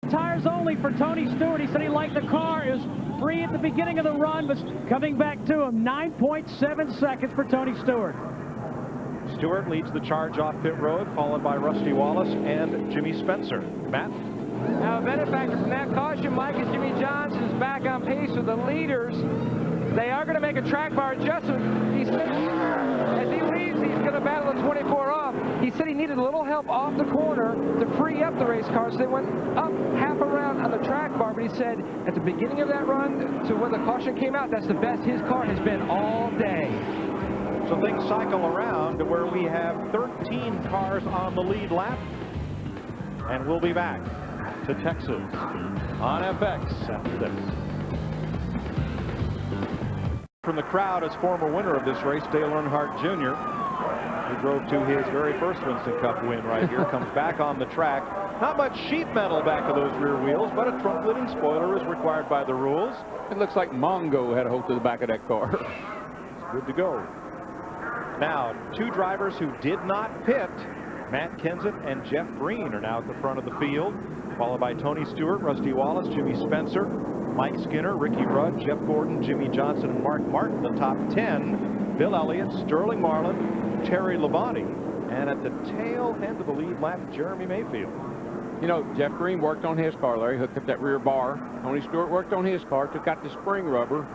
Tires only for Tony Stewart. He said he liked the car. It was free at the beginning of the run, but coming back to him. 9.7 seconds for Tony Stewart. Stewart leads the charge off pit road, followed by Rusty Wallace and Jimmy Spencer. Matt? Now, a benefactor from that caution, Mike, is Jimmy Johnson's back on pace with the leaders. They are going to make a track bar adjustment. He said as he leaves, he's going to battle the 24 off. He said he needed a little help off the corner to free up the race car, so they went up half a round on the track bar. But he said at the beginning of that run to when the caution came out, that's the best his car has been all day. So things cycle around to where we have 13 cars on the lead lap. And we'll be back to Texas on FX after this. From the crowd is former winner of this race, Dale Earnhardt Jr., who drove to his very first Winston Cup win right here, comes back on the track. Not much sheet metal back of those rear wheels, but a trunk-lifting spoiler is required by the rules. It looks like Mongo had a hold to the back of that car. It's good to go. Now, two drivers who did not pit, Matt Kenseth and Jeff Green, are now at the front of the field, followed by Tony Stewart, Rusty Wallace, Jimmy Spencer, Mike Skinner, Ricky Rudd, Jeff Gordon, Jimmy Johnson, and Mark Martin. The top 10, Bill Elliott, Sterling Marlin, Terry Labonte, and at the tail end of the lead lap, Jeremy Mayfield. You know, Jeff Green worked on his car, Larry, hooked up that rear bar. Tony Stewart worked on his car, took out the spring rubber,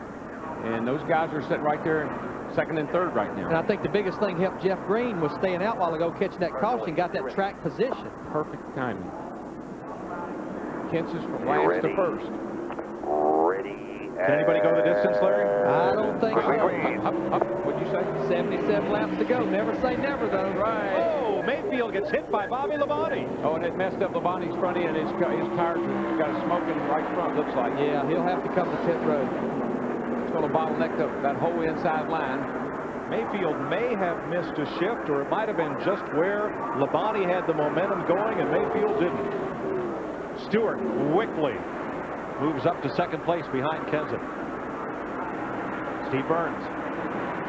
and those guys are sitting right there second and third right now. And I think the biggest thing helped Jeff Green was staying out a while ago, catching that caution, got that track position. Perfect timing. Kenseth from last to first. Can anybody go the distance, Larry? I don't think so. What'd you say? 77 laps to go. Never say never, though. Right. Oh, Mayfield gets hit by Bobby Labonte. Oh, and it messed up Labonte's front end. His tires have got a smoking right front, looks like. Yeah, he'll have to come to pit road. It's going to bottleneck that whole inside line. Mayfield may have missed a shift, or it might have been just where Labonte had the momentum going and Mayfield didn't. Stewart quickly moves up to second place behind Kenseth. Steve Burns.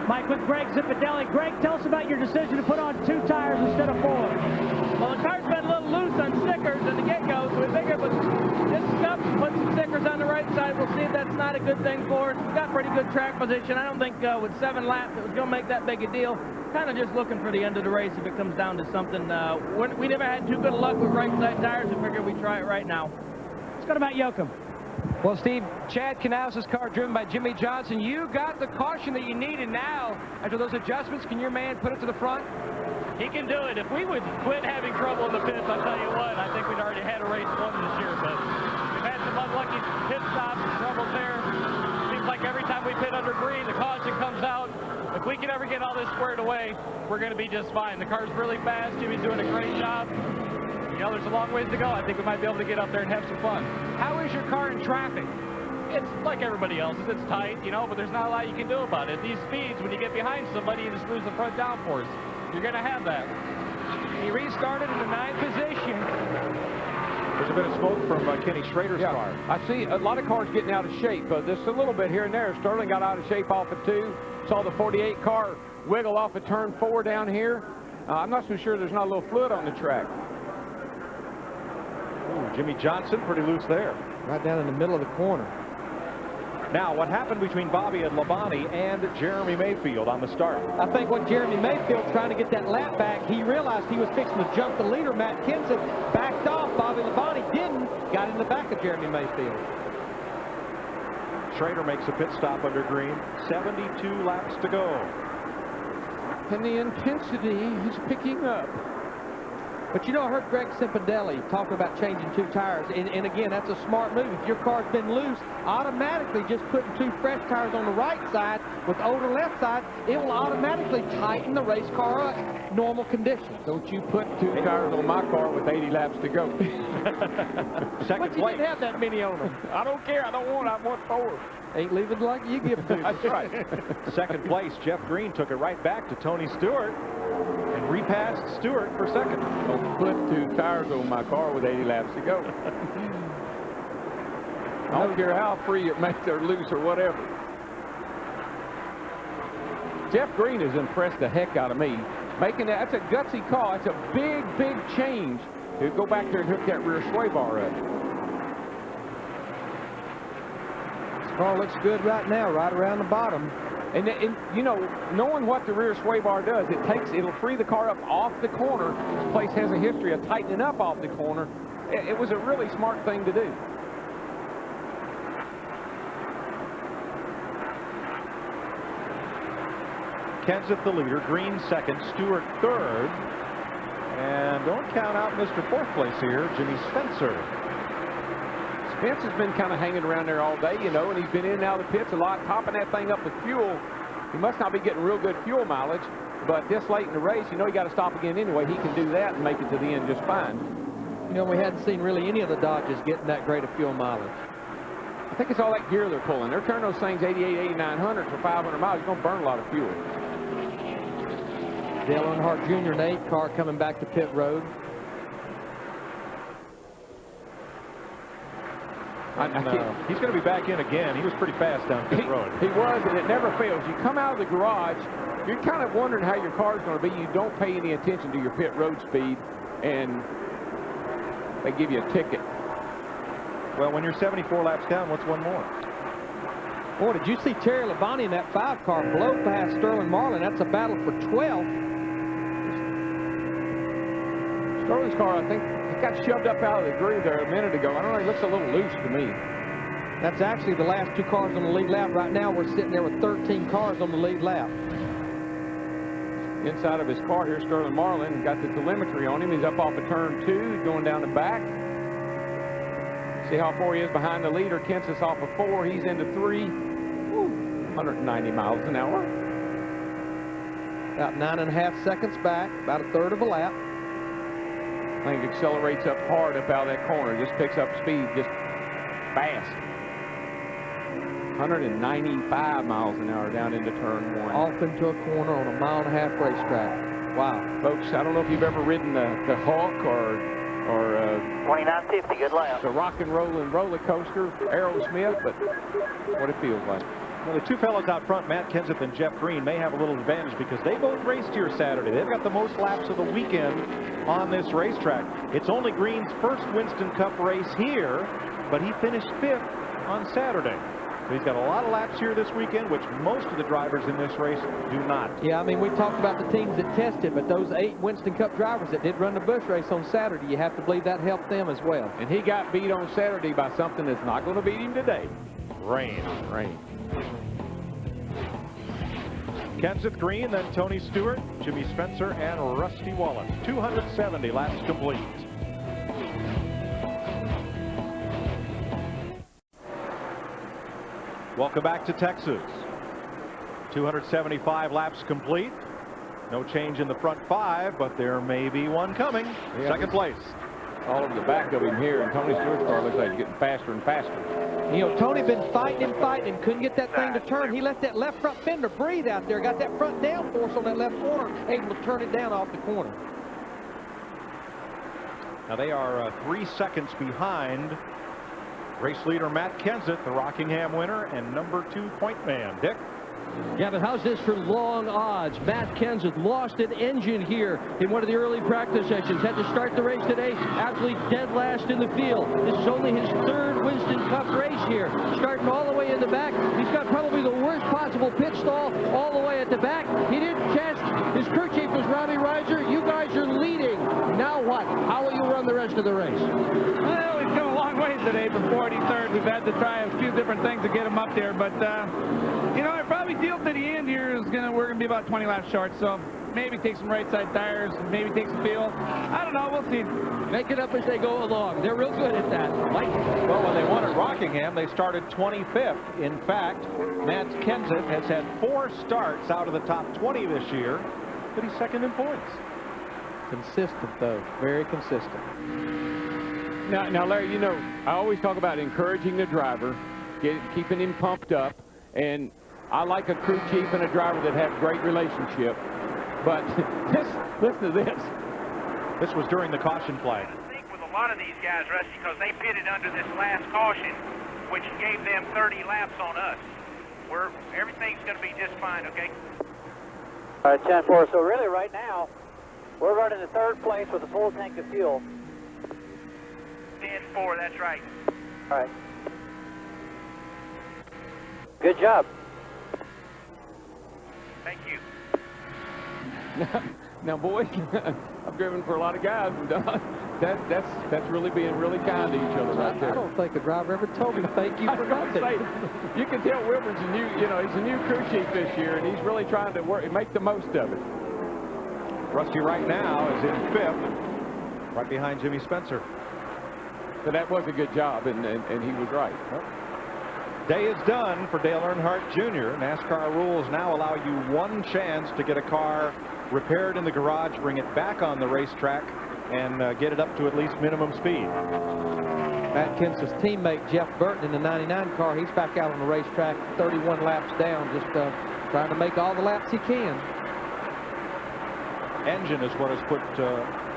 Mike with Greg Zipadelli. Greg, tell us about your decision to put on 2 tires instead of 4. Well, the car's been a little loose on stickers at the get-go, so we figured with this stuff, put some stickers on the right side. We'll see if that's not a good thing for us. We've got pretty good track position. I don't think with 7 laps it was going to make that big a deal. Kind of just looking for the end of the race if it comes down to something. We never had too good luck with right side tires, and figured we'd try it right now. Let's go to Matt Yoakum. Well, Steve, Chad Knaus's car driven by Jimmy Johnson. You got the caution that you needed now. After those adjustments, can your man put it to the front? He can do it. If we would quit having trouble in the pits, I'll tell you what, I think we'd already had a race won this year. But we've had some unlucky pit stops and troubles there. Seems like every time we pit under green, the caution comes out. If we can ever get all this squared away, we're going to be just fine. The car's really fast. Jimmy's doing a great job. You know, there's a long ways to go. I think we might be able to get up there and have some fun. How is your car in traffic? It's like everybody else's. It's tight, you know, but there's not a lot you can do about it. These speeds, when you get behind somebody, you just lose the front downforce. You're going to have that. He restarted in the 9th position. There's a bit of smoke from Kenny Schrader's car. I see a lot of cars getting out of shape. Just a little bit here and there. Sterling got out of shape off of 2. Saw the 48 car wiggle off of turn 4 down here. I'm not so sure there's not a little fluid on the track. Ooh, Jimmy Johnson pretty loose there. Right down in the middle of the corner. Now, what happened between Bobby and Labonte and Jeremy Mayfield on the start? I think what Jeremy Mayfield trying to get that lap back, he realized he was fixing to jump the leader, Matt Kenseth, backed off. Bobby Labonte didn't, got in the back of Jeremy Mayfield. Schrader makes a pit stop under green. 72 laps to go. And the intensity is picking up. But you know, I heard Greg Zipadelli talk about changing 2 tires, and again, that's a smart move. If your car's been loose, automatically just putting 2 fresh tires on the right side with older left side, it will automatically tighten the race car up, normal conditions. Don't you put 2 tires on my car with 80 laps to go. But you didn't have that many on them. I don't care. I don't want. I want 4. Ain't leaving like you give them to. That's right. Second place, Jeff Green took it right back to Tony Stewart and repassed Stewart for second. Don't put 2 tires on my car with 80 laps to go. I don't care how free it makes or loose or whatever. Jeff Green has impressed the heck out of me. Making that, that's a gutsy call. It's a big, big change to go back there and hook that rear sway bar up. Car looks good right now, right around the bottom. And you know, knowing what the rear sway bar does, it'll free the car up off the corner. This place has a history of tightening up off the corner. It was a really smart thing to do. Kenseth the leader, Green second, Stewart third. And don't count out Mr. Fourth place here, Jimmy Spencer. Spence has been kind of hanging around there all day, you know, and he's been in and out of the pits a lot, topping that thing up with fuel. He must not be getting real good fuel mileage, but this late in the race, you know, he got to stop again anyway. He can do that and make it to the end just fine. You know, we hadn't seen really any of the Dodges getting that great of fuel mileage. I think it's all that gear they're pulling. They're turning those things 88, 8900 for 500 miles. You're going to burn a lot of fuel. Dale Earnhardt Jr. and 8 car coming back to pit road. He's going to be back in again. He was pretty fast down pit road. He was, and it never fails. You come out of the garage, you're kind of wondering how your car's going to be. You don't pay any attention to your pit road speed, and they give you a ticket. Well, when you're 74 laps down, what's one more? Boy, did you see Terry Labonte in that 5 car blow past Sterling Marlin? That's a battle for 12th. Sterling's car, I think, he got shoved up out of the groove there a minute ago. I don't know, he looks a little loose to me. That's actually the last 2 cars on the lead lap. Right now, we're sitting there with 13 cars on the lead lap. Inside of his car here, Sterling Marlin got the telemetry on him. He's up off of turn 2. He's going down the back. See how far he is behind the leader. Kenseth's off of 4. He's into 3. Woo, 190 miles an hour. About 9.5 seconds back, about a third of a lap. I think accelerates up hard up out of that corner. Just picks up speed just fast. 195 miles an hour down into turn 1. Off into a corner on a 1.5 mile racetrack. Wow. Folks, I don't know if you've ever ridden the Hawk or 2950, good lap. The rock and rolling roller coaster, Aerosmith, but what it feels like. Well, the 2 fellows out front, Matt Kenseth and Jeff Green, may have a little advantage because they both raced here Saturday. They've got the most laps of the weekend on this racetrack. It's only Green's first Winston Cup race here, but he finished 5th on Saturday. So he's got a lot of laps here this weekend, which most of the drivers in this race do not. Yeah, I mean, we talked about the teams that tested, but those 8 Winston Cup drivers that did run the Busch race on Saturday, you have to believe that helped them as well. And he got beat on Saturday by something that's not going to beat him today. Rain. Kenseth, Green, then Tony Stewart, Jimmy Spencer, and Rusty Wallace. 270 laps complete. Welcome back to Texas. 275 laps complete. No change in the front 5, but there may be one coming. Yeah, second place. All over the back of him here, and Tony Stewart's car looks like he's getting faster and faster. You know, Tony been fighting and couldn't get that thing to turn. He let that left front fender breathe out there, got that front downforce on that left corner, able to turn it down off the corner. Now they are 3 seconds behind race leader Matt Kenseth, the Rockingham winner, and number 2 point man. Dick? Yeah, but how's this for long odds? Matt Kenseth lost an engine here in one of the early practice sessions. Had to start the race today absolutely dead last in the field. This is only his 3rd Winston Cup race here. Starting all the way in the back. He's got probably the worst possible pit stall all the way at the back. He didn't test. His crew chief was Robbie Reiser. You guys are leading. Now what? How will you run the rest of the race? Well, we've come a long way today from 43rd. We've had to try a few different things to get him up there, but you know, I probably deal to the end here we're gonna be about 20 laps short, so maybe take some right side tires, maybe take some fuel. I don't know, we'll see. Make it up as they go along. They're real good at that. Mike? Well, when they won at Rockingham, they started 25th. In fact, Matt Kenseth has had 4 starts out of the top 20 this year, but he's second in points. Consistent, though. Very consistent. Now, Larry, you know, I always talk about encouraging the driver, keeping him pumped up, and I like a crew chief and a driver that have great relationship. But listen to this. This was during the caution flag. I think with a lot of these guys, Rusty, because they pitted under this last caution, which gave them 30 laps on us. Everything's going to be just fine, okay? All right, 10-4. So really right now, we're running in 3rd place with a full tank of fuel. 10-4, that's right. All right. Good job. Thank you. Now, boys, I've driven for a lot of guys, and that's really being really kind to each other right there. I don't think a driver ever told me thank you for nothing. You can tell Wilbur's a new, he's a new crew chief this year, and he's really trying to make the most of it. Rusty right now is in 5th, right behind Jimmy Spencer. So that was a good job, and he was right. Day is done for Dale Earnhardt Jr. NASCAR rules now allow you one chance to get a car repaired in the garage, bring it back on the racetrack, and get it up to at least minimum speed. Matt Kenseth's teammate Jeff Burton in the 99 car, he's back out on the racetrack 31 laps down, just trying to make all the laps he can. Engine is what has put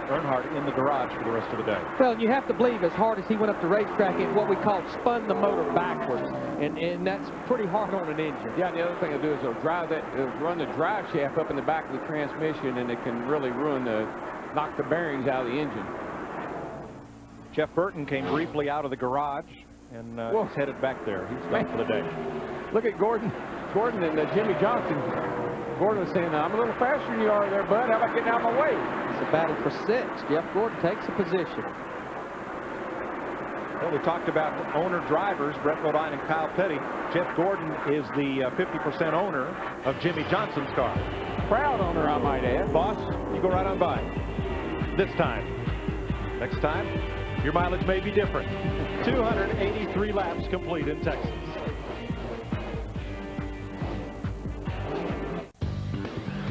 Earnhardt in the garage for the rest of the day. Well, you have to believe as hard as he went up the racetrack, it what we call spun the motor backwards, and that's pretty hard on an engine. Yeah, and the other thing it'll do is it'll run the drive shaft up in the back of the transmission, and it can really knock the bearings out of the engine. Jeff Burton came briefly out of the garage and is headed back there. He's done for the day. Look at Gordon and Jimmy Johnson. Gordon was saying, I'm a little faster than you are there, bud. How about getting out of my way? It's a battle for 6th. Jeff Gordon takes a position. Well, we talked about owner drivers, Brett Bodine and Kyle Petty. Jeff Gordon is the 50% owner of Jimmy Johnson's car. Proud owner, I might add. Boss, you go right on by. This time. Next time, your mileage may be different. 283 laps complete in Texas.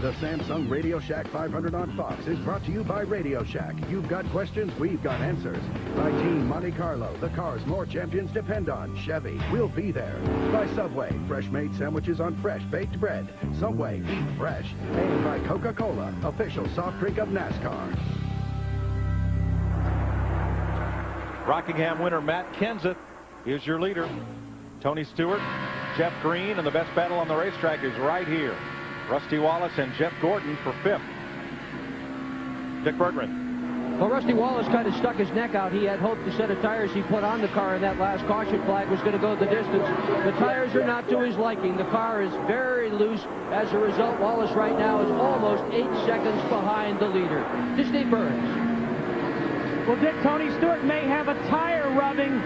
The Samsung RadioShack 500 on Fox is brought to you by RadioShack. You've got questions, we've got answers. By Team Monte Carlo, the cars more champions depend on. Chevy, we'll be there. By Subway, fresh-made sandwiches on fresh baked bread. Subway, eat fresh. And by Coca-Cola, official soft drink of NASCAR. Rockingham winner Matt Kenseth is your leader. Tony Stewart, Jeff Green, and the best battle on the racetrack is right here. Rusty Wallace and Jeff Gordon for 5th. Dick Bergman. Well, Rusty Wallace kind of stuck his neck out. He had hoped the set of tires he put on the car in that last caution flag was going to go the distance. The tires are not to his liking. The car is very loose. As a result, Wallace right now is almost 8 seconds behind the leader. To Steve Burns. Well, Dick, Tony Stewart may have a tire rubbing.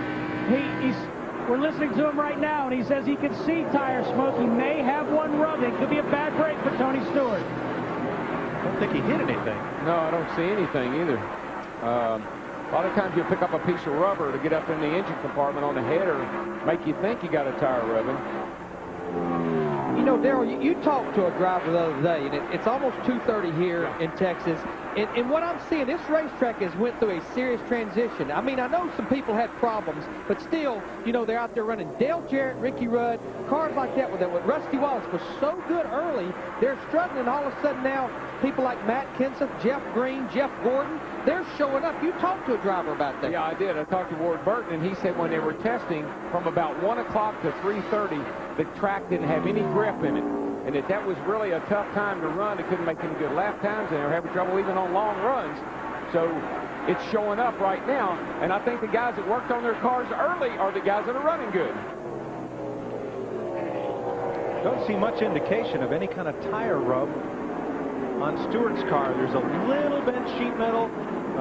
We're listening to him right now, and he says he can see tire smoke. He may have one rubbing. Could be a bad break for Tony Stewart. I don't think he hit anything. No, I don't see anything either. A lot of times you pick up a piece of rubber to get up in the engine compartment on the header, make you think you got a tire rubbing. You know, Darrell, you talked to a driver the other day, and it's almost 2:30 here in Texas. And what I'm seeing, this racetrack has went through a serious transition. I mean, I know some people had problems, but still, you know, they're out there running Dale Jarrett, Ricky Rudd, cars like that with Rusty Wallace was so good early, they're struggling. All of a sudden now, people like Matt Kenseth, Jeff Green, Jeff Gordon, they're showing up. You talked to a driver about that. Yeah, I did. I talked to Ward Burton, and he said when they were testing from about 1 o'clock to 3:30, the track didn't have any grip in it. And that was really a tough time to run. They couldn't make any good lap times, and they were having trouble even on long runs. So it's showing up right now, and I think the guys that worked on their cars early are the guys that are running good. Don't see much indication of any kind of tire rub on Stewart's car. There's a little bent sheet metal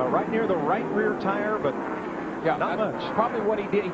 right near the right rear tire, but not much. Probably what he did.